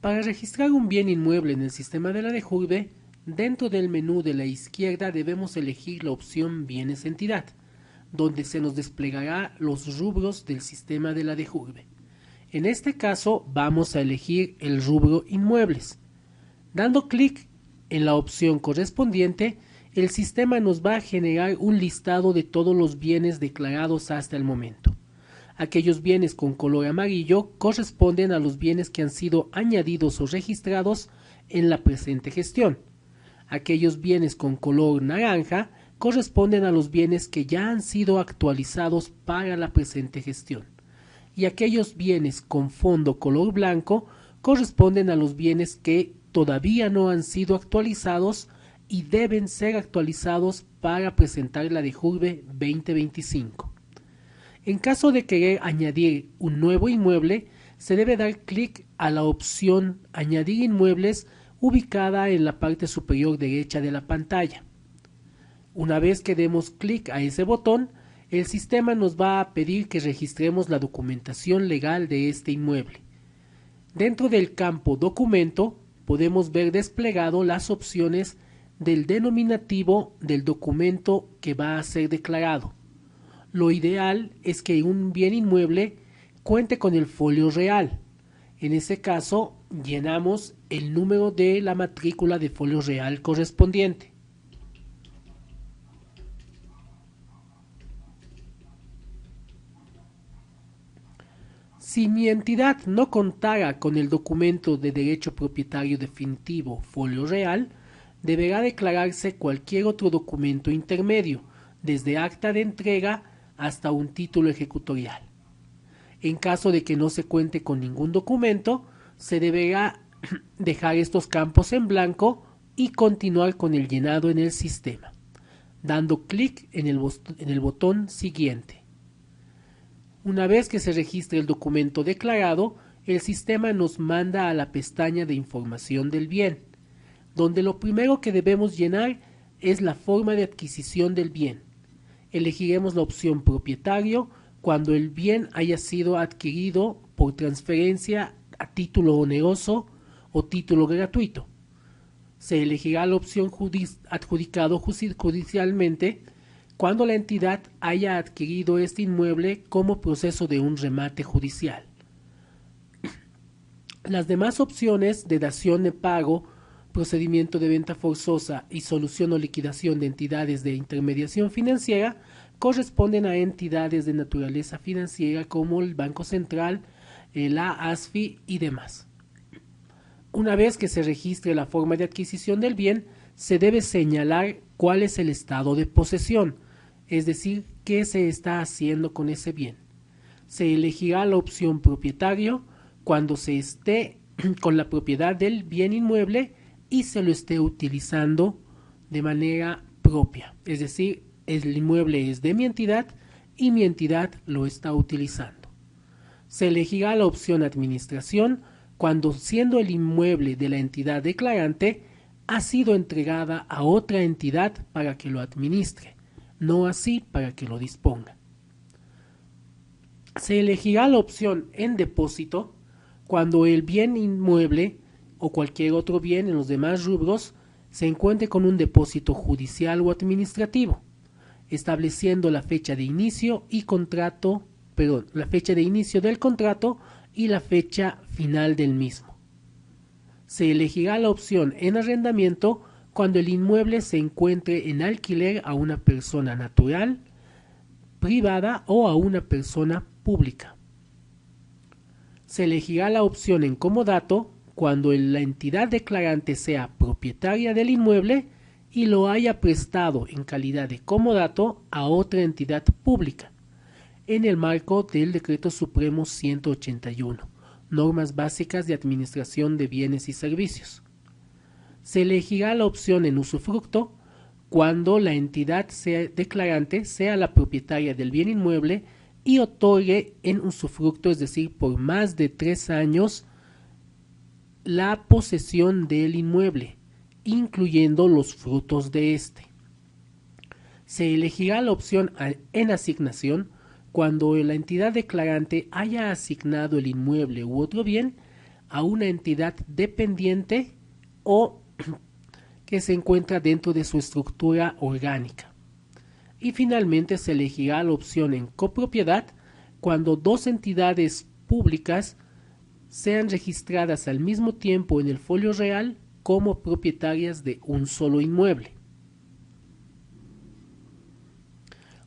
Para registrar un bien inmueble en el sistema de la DEJURBE, dentro del menú de la izquierda debemos elegir la opción Bienes Entidad, donde se nos desplegará los rubros del sistema de la DEJURBE. En este caso vamos a elegir el rubro Inmuebles. Dando clic en la opción correspondiente, el sistema nos va a generar un listado de todos los bienes declarados hasta el momento. Aquellos bienes con color amarillo corresponden a los bienes que han sido añadidos o registrados en la presente gestión. Aquellos bienes con color naranja corresponden a los bienes que ya han sido actualizados para la presente gestión. Y aquellos bienes con fondo color blanco corresponden a los bienes que todavía no han sido actualizados y deben ser actualizados para presentar la DEJURBE 2025. En caso de querer añadir un nuevo inmueble, se debe dar clic a la opción Añadir inmuebles ubicada en la parte superior derecha de la pantalla. Una vez que demos clic a ese botón, el sistema nos va a pedir que registremos la documentación legal de este inmueble. Dentro del campo Documento podemos ver desplegado las opciones del denominativo del documento que va a ser declarado. Lo ideal es que un bien inmueble cuente con el folio real. En ese caso, llenamos el número de la matrícula de folio real correspondiente. Si mi entidad no contara con el documento de derecho propietario definitivo folio real, deberá declararse cualquier otro documento intermedio, desde acta de entrega hasta un título ejecutorial. En caso de que no se cuente con ningún documento, se deberá dejar estos campos en blanco y continuar con el llenado en el sistema, dando clic en el botón Siguiente. Una vez que se registre el documento declarado, el sistema nos manda a la pestaña de información del bien, donde lo primero que debemos llenar es la forma de adquisición del bien. Elegiremos la opción Propietario cuando el bien haya sido adquirido por transferencia a título oneroso o título gratuito. Se elegirá la opción Adjudicado judicialmente cuando la entidad haya adquirido este inmueble como proceso de un remate judicial. Las demás opciones de dación de pago, procedimiento de venta forzosa y solución o liquidación de entidades de intermediación financiera corresponden a entidades de naturaleza financiera como el Banco Central, la ASFI y demás. Una vez que se registre la forma de adquisición del bien, se debe señalar cuál es el estado de posesión, es decir, qué se está haciendo con ese bien. Se elegirá la opción Propietario cuando se esté con la propiedad del bien inmueble y se lo esté utilizando de manera propia, es decir, el inmueble es de mi entidad y mi entidad lo está utilizando. Se elegirá la opción Administración cuando, siendo el inmueble de la entidad declarante, ha sido entregada a otra entidad para que lo administre, no así para que lo disponga. Se elegirá la opción En depósito cuando el bien inmueble o cualquier otro bien en los demás rubros se encuentre con un depósito judicial o administrativo, estableciendo la fecha de inicio la fecha de inicio del contrato y la fecha final del mismo. Se elegirá la opción En arrendamiento cuando el inmueble se encuentre en alquiler a una persona natural, privada o a una persona pública. Se elegirá la opción En comodato cuando la entidad declarante sea propietaria del inmueble y lo haya prestado en calidad de comodato a otra entidad pública, en el marco del Decreto Supremo 181, Normas Básicas de Administración de Bienes y Servicios. Se elegirá la opción En usufructo cuando la entidad declarante sea la propietaria del bien inmueble y otorgue en usufructo, es decir, por más de 3 años, la posesión del inmueble, incluyendo los frutos de este. Se elegirá la opción En asignación cuando la entidad declarante haya asignado el inmueble u otro bien a una entidad dependiente o que se encuentra dentro de su estructura orgánica. Y finalmente se elegirá la opción en copropiedad cuando dos entidades públicas sean registradas al mismo tiempo en el folio real como propietarias de un solo inmueble.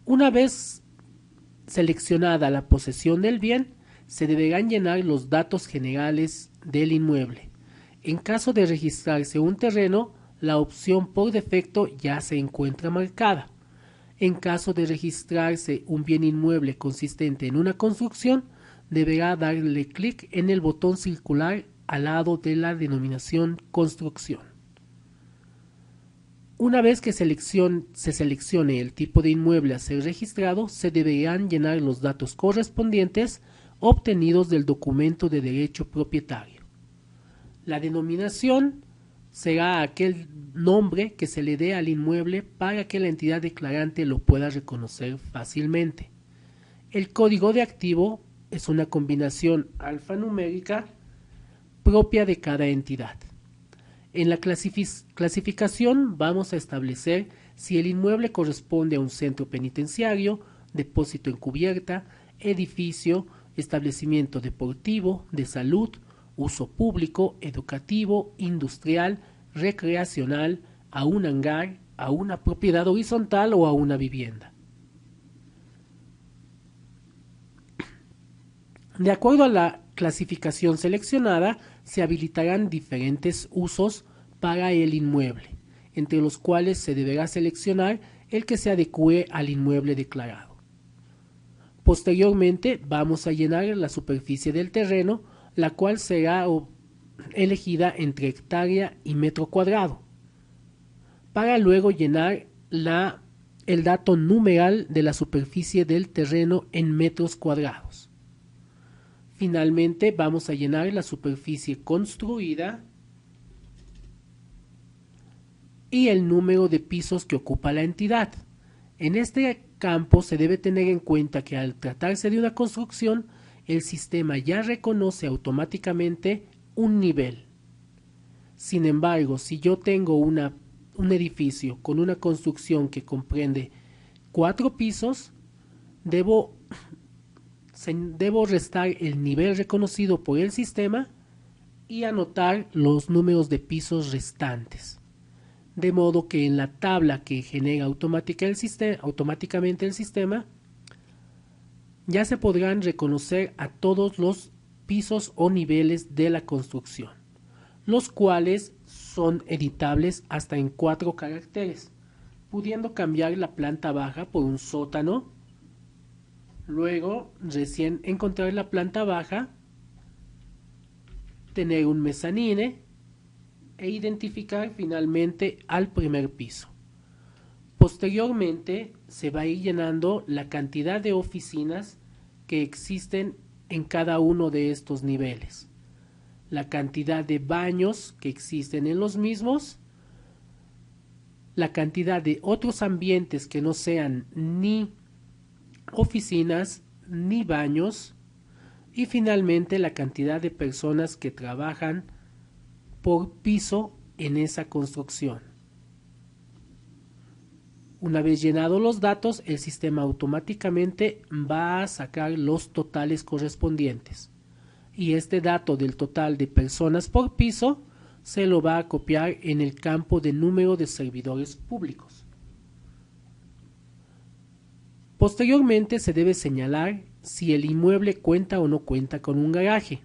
Una vez seleccionada la posesión del bien, se deberán llenar los datos generales del inmueble. En caso de registrarse un terreno, la opción por defecto ya se encuentra marcada. En caso de registrarse un bien inmueble consistente en una construcción, deberá darle clic en el botón circular al lado de la denominación construcción. Una vez que se seleccione el tipo de inmueble a ser registrado, se deberán llenar los datos correspondientes obtenidos del documento de derecho propietario. La denominación será aquel nombre que se le dé al inmueble para que la entidad declarante lo pueda reconocer fácilmente. El código de activo es una combinación alfanumérica propia de cada entidad. En la clasificación vamos a establecer si el inmueble corresponde a un centro penitenciario, depósito en cubierta, edificio, establecimiento deportivo, de salud, uso público, educativo, industrial, recreacional, a un hangar, a una propiedad horizontal o a una vivienda. De acuerdo a la clasificación seleccionada, se habilitarán diferentes usos para el inmueble, entre los cuales se deberá seleccionar el que se adecue al inmueble declarado. Posteriormente vamos a llenar la superficie del terreno, la cual será elegida entre hectárea y metro cuadrado, para luego llenar el dato numeral de la superficie del terreno en metros cuadrados. Finalmente vamos a llenar la superficie construida y el número de pisos que ocupa la entidad. En este campo se debe tener en cuenta que al tratarse de una construcción, el sistema ya reconoce automáticamente un nivel. Sin embargo, si yo tengo un edificio con una construcción que comprende 4 pisos, debo restar el nivel reconocido por el sistema y anotar los números de pisos restantes. De modo que en la tabla que genera automáticamente el sistema, ya se podrán reconocer a todos los pisos o niveles de la construcción, los cuales son editables hasta en 4 caracteres, pudiendo cambiar la planta baja por un sótano. Luego, recién encontrar la planta baja, tener un mezanine e identificar finalmente al primer piso. Posteriormente, se va a ir llenando la cantidad de oficinas que existen en cada uno de estos niveles, la cantidad de baños que existen en los mismos, la cantidad de otros ambientes que no sean ni oficinas ni baños y finalmente la cantidad de personas que trabajan por piso en esa construcción. Una vez llenados los datos, el sistema automáticamente va a sacar los totales correspondientes y este dato del total de personas por piso se lo va a copiar en el campo de número de servidores públicos. Posteriormente se debe señalar si el inmueble cuenta o no cuenta con un garaje.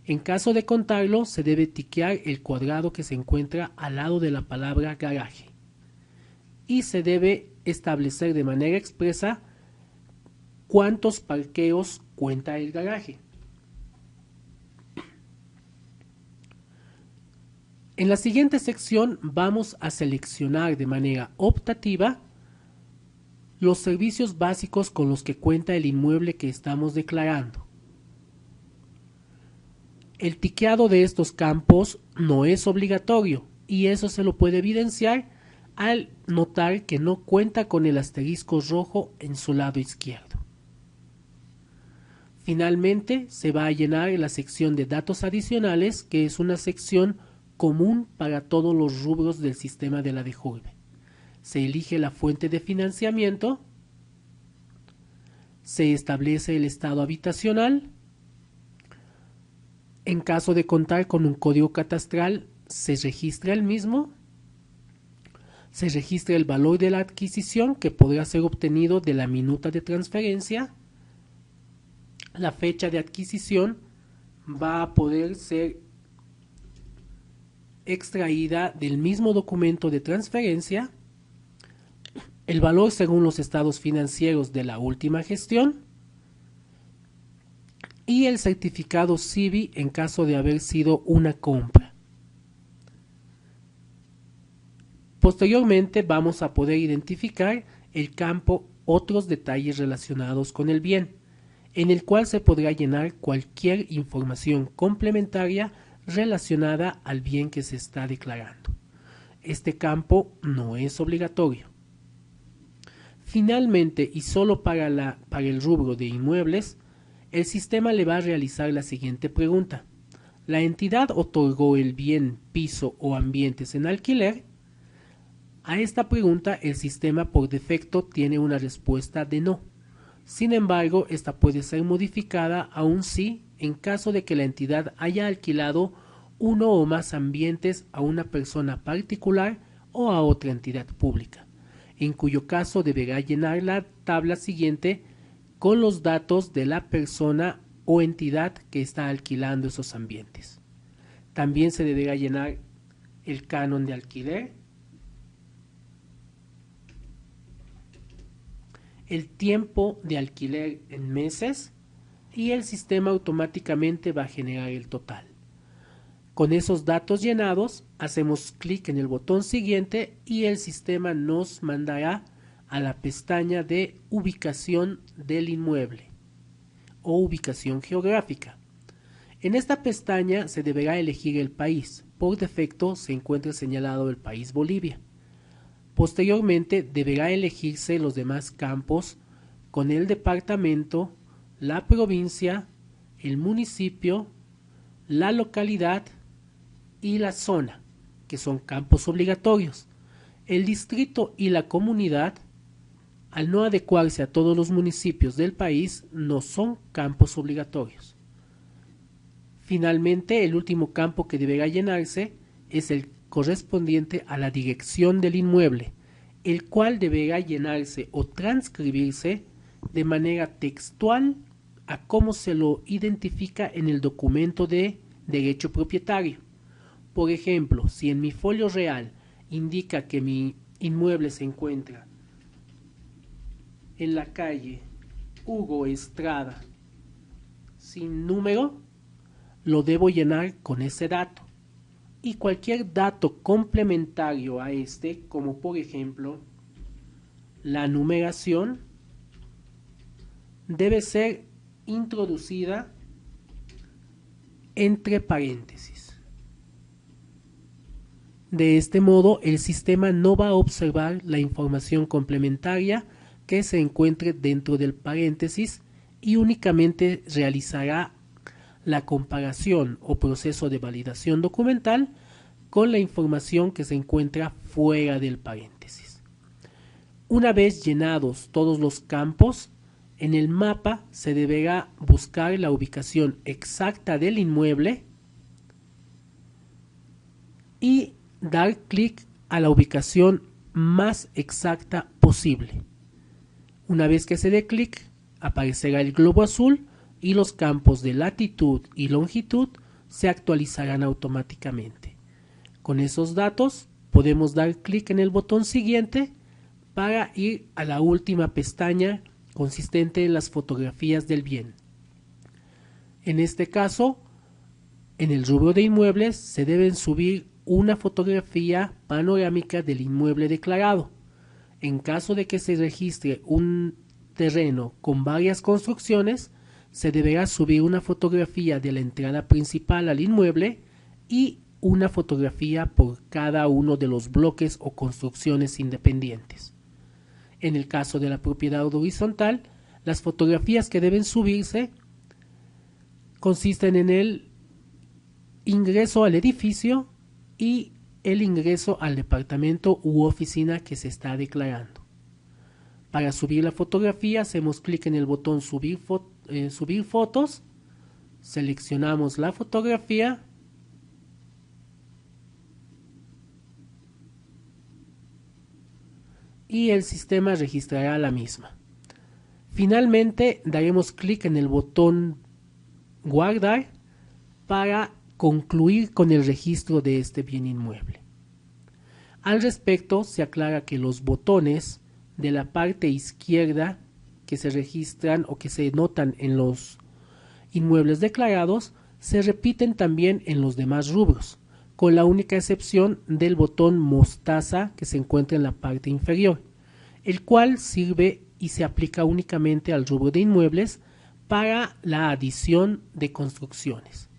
En caso de contarlo, se debe tiquear el cuadrado que se encuentra al lado de la palabra garaje. Y se debe establecer de manera expresa cuántos parqueos cuenta el garaje. En la siguiente sección vamos a seleccionar de manera optativa los servicios básicos con los que cuenta el inmueble que estamos declarando. El tiqueado de estos campos no es obligatorio y eso se lo puede evidenciar al notar que no cuenta con el asterisco rojo en su lado izquierdo. Finalmente, se va a llenar la sección de datos adicionales, que es una sección común para todos los rubros del sistema de la DEJURB. Se elige la fuente de financiamiento, se establece el estado habitacional. En caso de contar con un código catastral, se registra el mismo. Se registra el valor de la adquisición, que podrá ser obtenido de la minuta de transferencia. La fecha de adquisición va a poder ser extraída del mismo documento de transferencia. El valor según los estados financieros de la última gestión. Y el certificado CIBI en caso de haber sido una compra. Posteriormente vamos a poder identificar el campo Otros detalles relacionados con el bien, en el cual se podrá llenar cualquier información complementaria relacionada al bien que se está declarando. Este campo no es obligatorio. Finalmente, y solo para el rubro de inmuebles, el sistema le va a realizar la siguiente pregunta. ¿La entidad otorgó el bien, piso o ambientes en alquiler? A esta pregunta el sistema por defecto tiene una respuesta de no. Sin embargo, esta puede ser modificada a un sí en caso de que la entidad haya alquilado uno o más ambientes a una persona particular o a otra entidad pública, en cuyo caso deberá llenar la tabla siguiente con los datos de la persona o entidad que está alquilando esos ambientes. También se deberá llenar el canon de alquiler, el tiempo de alquiler en meses, y el sistema automáticamente va a generar el total. Con esos datos llenados, hacemos clic en el botón siguiente y el sistema nos mandará a la pestaña de ubicación del inmueble o ubicación geográfica. En esta pestaña se deberá elegir el país. Por defecto se encuentra señalado el país Bolivia. Posteriormente deberá elegirse los demás campos con el departamento, la provincia, el municipio, la localidad y la zona, que son campos obligatorios. El distrito y la comunidad, al no adecuarse a todos los municipios del país, no son campos obligatorios. Finalmente, el último campo que deberá llenarse es el correspondiente a la dirección del inmueble, el cual deberá llenarse o transcribirse de manera textual a cómo se lo identifica en el documento de derecho propietario. Por ejemplo, si en mi folio real indica que mi inmueble se encuentra en la calle Hugo Estrada sin número, lo debo llenar con ese dato. Y cualquier dato complementario a este, como por ejemplo la numeración, debe ser introducida entre paréntesis. De este modo, el sistema no va a observar la información complementaria que se encuentre dentro del paréntesis y únicamente realizará la comparación o proceso de validación documental con la información que se encuentra fuera del paréntesis. Una vez llenados todos los campos, en el mapa se deberá buscar la ubicación exacta del inmueble y dar clic a la ubicación más exacta posible. Una vez que se dé clic, aparecerá el globo azul y los campos de latitud y longitud se actualizarán automáticamente. Con esos datos podemos dar clic en el botón siguiente para ir a la última pestaña consistente en las fotografías del bien. En este caso, en el rubro de inmuebles se deben subir una fotografía panorámica del inmueble declarado. En caso de que se registre un terreno con varias construcciones, se deberá subir una fotografía de la entrada principal al inmueble y una fotografía por cada uno de los bloques o construcciones independientes. En el caso de la propiedad horizontal, las fotografías que deben subirse consisten en el ingreso al edificio y el ingreso al departamento u oficina que se está declarando. Para subir la fotografía hacemos clic en el botón subir fotos, seleccionamos la fotografía y el sistema registrará la misma. Finalmente daremos clic en el botón guardar para concluir con el registro de este bien inmueble. Al respecto, se aclara que los botones de la parte izquierda que se registran o que se notan en los inmuebles declarados se repiten también en los demás rubros, con la única excepción del botón mostaza que se encuentra en la parte inferior, el cual sirve y se aplica únicamente al rubro de inmuebles para la adición de construcciones.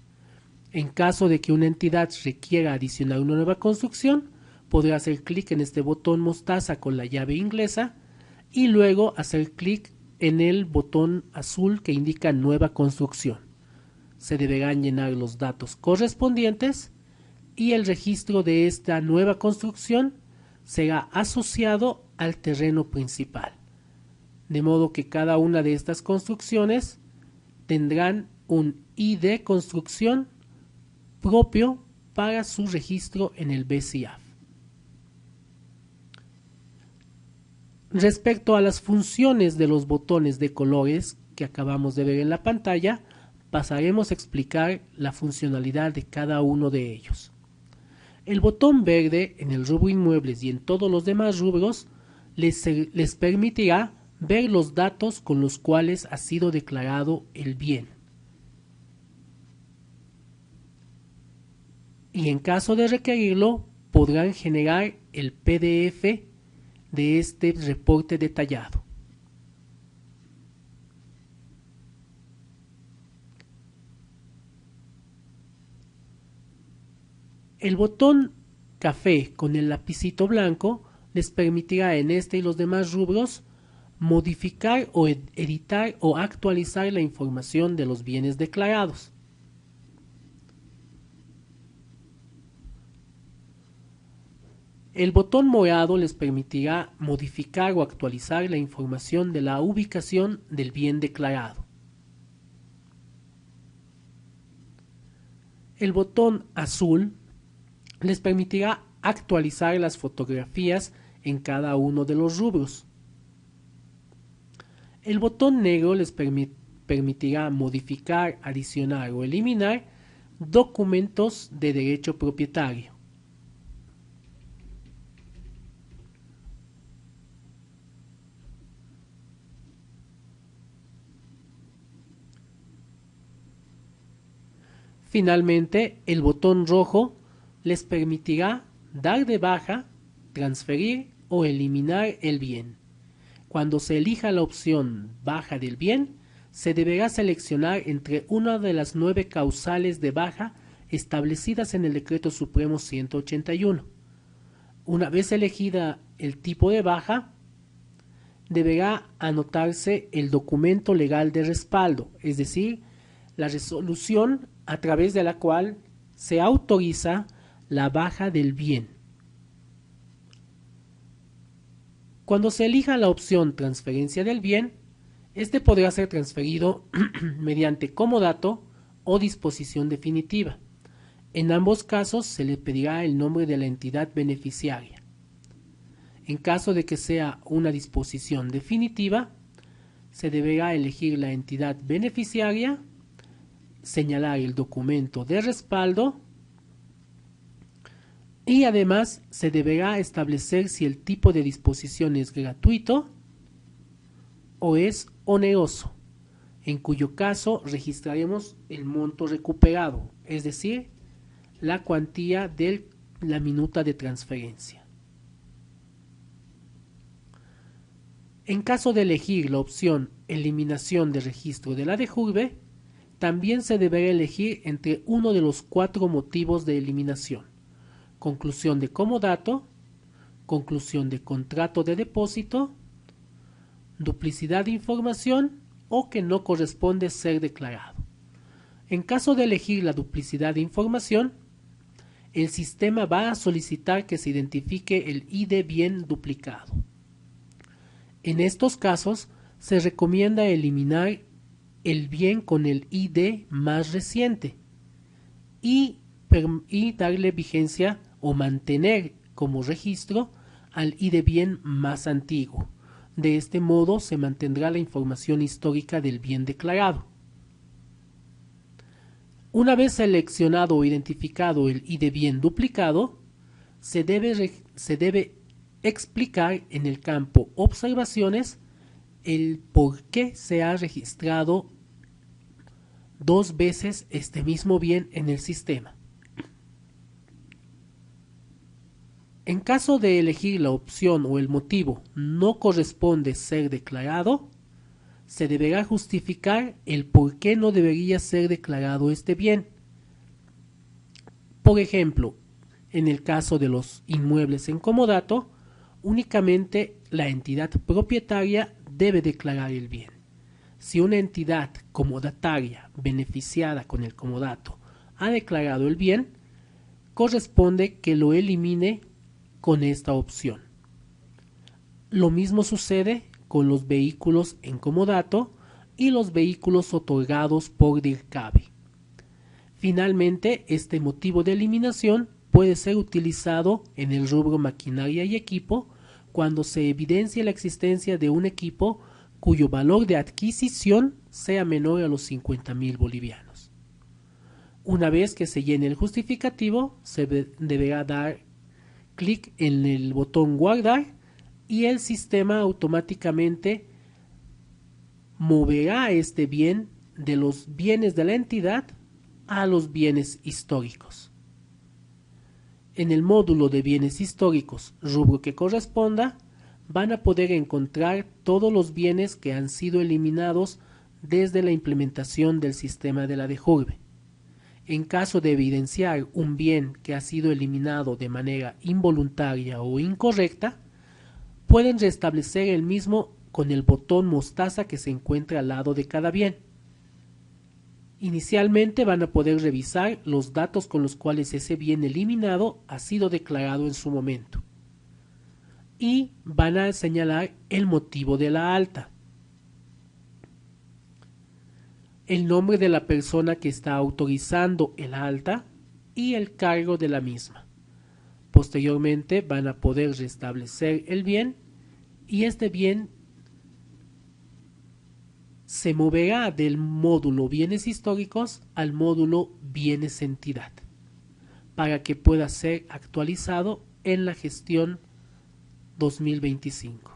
En caso de que una entidad requiera adicionar una nueva construcción, podrá hacer clic en este botón mostaza con la llave inglesa y luego hacer clic en el botón azul que indica nueva construcción. Se deberán llenar los datos correspondientes y el registro de esta nueva construcción será asociado al terreno principal, de modo que cada una de estas construcciones tendrán un ID construcción propio para su registro en el BCAF. Respecto a las funciones de los botones de colores que acabamos de ver en la pantalla, pasaremos a explicar la funcionalidad de cada uno de ellos. El botón verde en el rubro inmuebles y en todos los demás rubros les permitirá ver los datos con los cuales ha sido declarado el bien. Y en caso de requerirlo, podrán generar el PDF de este reporte detallado. El botón café con el lapicito blanco les permitirá en este y los demás rubros modificar o editar o actualizar la información de los bienes declarados. El botón morado les permitirá modificar o actualizar la información de la ubicación del bien declarado. El botón azul les permitirá actualizar las fotografías en cada uno de los rubros. El botón negro les permitirá modificar, adicionar o eliminar documentos de derecho propietario. Finalmente, el botón rojo les permitirá dar de baja, transferir o eliminar el bien. Cuando se elija la opción baja del bien, se deberá seleccionar entre una de las 9 causales de baja establecidas en el Decreto Supremo 181. Una vez elegida el tipo de baja, deberá anotarse el documento legal de respaldo, es decir, la resolución a través de la cual se autoriza la baja del bien. Cuando se elija la opción transferencia del bien, este podrá ser transferido mediante comodato o disposición definitiva. En ambos casos se le pedirá el nombre de la entidad beneficiaria. En caso de que sea una disposición definitiva, se deberá elegir la entidad beneficiaria, señalar el documento de respaldo y además se deberá establecer si el tipo de disposición es gratuito o es oneroso, en cuyo caso registraremos el monto recuperado, es decir, la cuantía de la minuta de transferencia. En caso de elegir la opción eliminación de registro de la DEJURBE, también se deberá elegir entre uno de los 4 motivos de eliminación: conclusión de comodato, conclusión de contrato de depósito, duplicidad de información o que no corresponde ser declarado. En caso de elegir la duplicidad de información, el sistema va a solicitar que se identifique el ID bien duplicado. En estos casos, se recomienda eliminar el bien con el ID más reciente y darle vigencia o mantener como registro al ID bien más antiguo. De este modo se mantendrá la información histórica del bien declarado. Una vez seleccionado o identificado el ID bien duplicado, se debe explicar en el campo Observaciones el por qué se ha registrado 2 veces este mismo bien en el sistema. En caso de elegir la opción o el motivo no corresponde ser declarado, se deberá justificar el por qué no debería ser declarado este bien. Por ejemplo, en el caso de los inmuebles en comodato, únicamente la entidad propietaria debe declarar el bien. Si una entidad comodataria beneficiada con el comodato ha declarado el bien, corresponde que lo elimine con esta opción. Lo mismo sucede con los vehículos en comodato y los vehículos otorgados por DIRCABE. Finalmente, este motivo de eliminación puede ser utilizado en el rubro maquinaria y equipo cuando se evidencia la existencia de un equipo cuyo valor de adquisición sea menor a los 50.000 bolivianos. Una vez que se llene el justificativo, se deberá dar clic en el botón guardar y el sistema automáticamente moverá este bien de los bienes de la entidad a los bienes históricos. En el módulo de bienes históricos, rubro que corresponda, van a poder encontrar todos los bienes que han sido eliminados desde la implementación del sistema de la DEJURBE. En caso de evidenciar un bien que ha sido eliminado de manera involuntaria o incorrecta, pueden restablecer el mismo con el botón mostaza que se encuentra al lado de cada bien. Inicialmente van a poder revisar los datos con los cuales ese bien eliminado ha sido declarado en su momento. Y van a señalar el motivo de la alta, el nombre de la persona que está autorizando el alta y el cargo de la misma. Posteriormente van a poder restablecer el bien y este bien se moverá del módulo bienes históricos al módulo bienes entidad para que pueda ser actualizado en la gestión 2025.